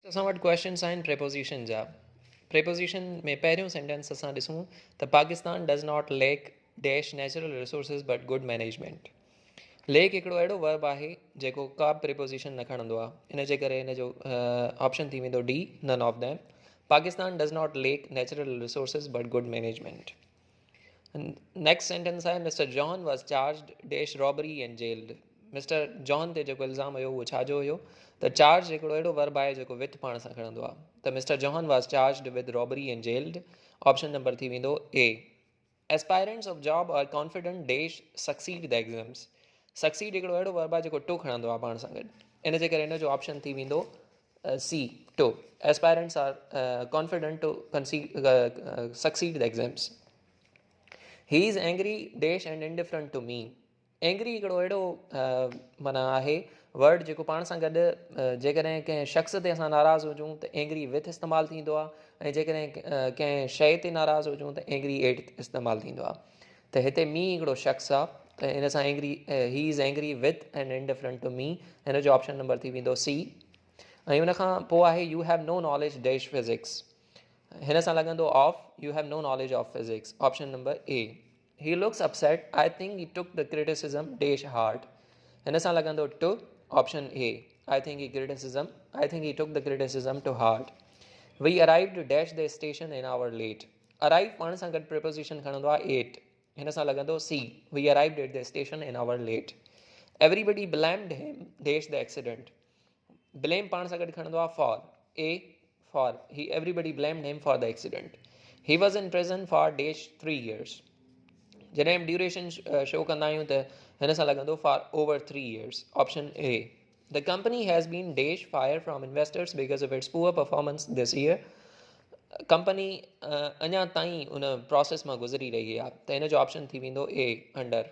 असां वटि क्वेश्चन्स आहिनि प्रेपोज़िशन जा। प्रेपोज़िशन में पहिरियों सेंटेंस असां ॾिसूं त Pakistan does not lake dash natural resources but good management. Lake हिकिड़ो अहिड़ो वर्ब आहे जेको का बि प्रेपोज़िशन न खणंदो आहे, इन जे करे इन जो ऑप्शन थी वेंदो डी, none of them. Pakistan does not lack natural resources but good management. Next sentence आहे mister John was charged dash robbery and jailed. Mister John ते जेको इल्ज़ाम हुयो उहो छाजो हुयो? त चार्ज हिकिड़ो अहिड़ो वर्ब आहे जेको विथ पाण सां खणंदो आहे, त mister John was charged with robbery and jailed. Option number थी वेंदो ए। Aspirants of job are confident dash succeed the exams. Succeed हिकिड़ो अहिड़ो वर्ब आहे जेको टू खणंदो आहे पाण सां गॾु, इन जे करे इन जो ऑप्शन थी वेंदो सी, two. Aspirants are confident to succeed the exams. He is angry dash and indifferent to me. Angry हिकिड़ो अहिड़ो माना आहे वर्ड जेको पाण सां गॾु जेकॾहिं कंहिं शख़्स ते असां नाराज़ हुजूं त एंग्री विथ इस्तेमालु थींदो आहे, ऐं जेकॾहिं कंहिं शइ ते नाराज़ हुजूं त एंग्री एट इस्तेमालु थींदो आहे। त हिते मी हिकिड़ो शख़्स आहे, त इन सां एंग्री, ही is angry with and indifferent to मी, हिन जो ऑप्शन नंबर थी वेंदो सी। ऐं हुन खां पोइ आहे you have no knowledge dash physics. हिन सां लॻंदो of, you have no knowledge of physics. Option number A. He looks upset, I think he took the criticism dash hard. हिन सां लॻंदो too. Option A. I think he criticism, I think he took the criticism too hard. We arrived dash the station in hour late. Arrive पाण सां गॾु preposition खणंदो आहे eight, हिन सां लॻंदो सी। We arrived at the station in hour late. Everybody blamed him dash the accident. Blame पाण सां गॾु खणंदो आहे फॉर, ए फॉर ही everybody blamed him for the accident. He was in prison for dash 3 years। जॾहिं duration show कंदा आहियूं त हिन सां लॻंदो for over 3 years। Option A. The company has been dash fire from investors because of its poor performance this year. Company अञा ताईं उन प्रोसेस मां गुज़री रही आहे, त हिन जो ऑप्शन थी वेंदो ए, अंडर।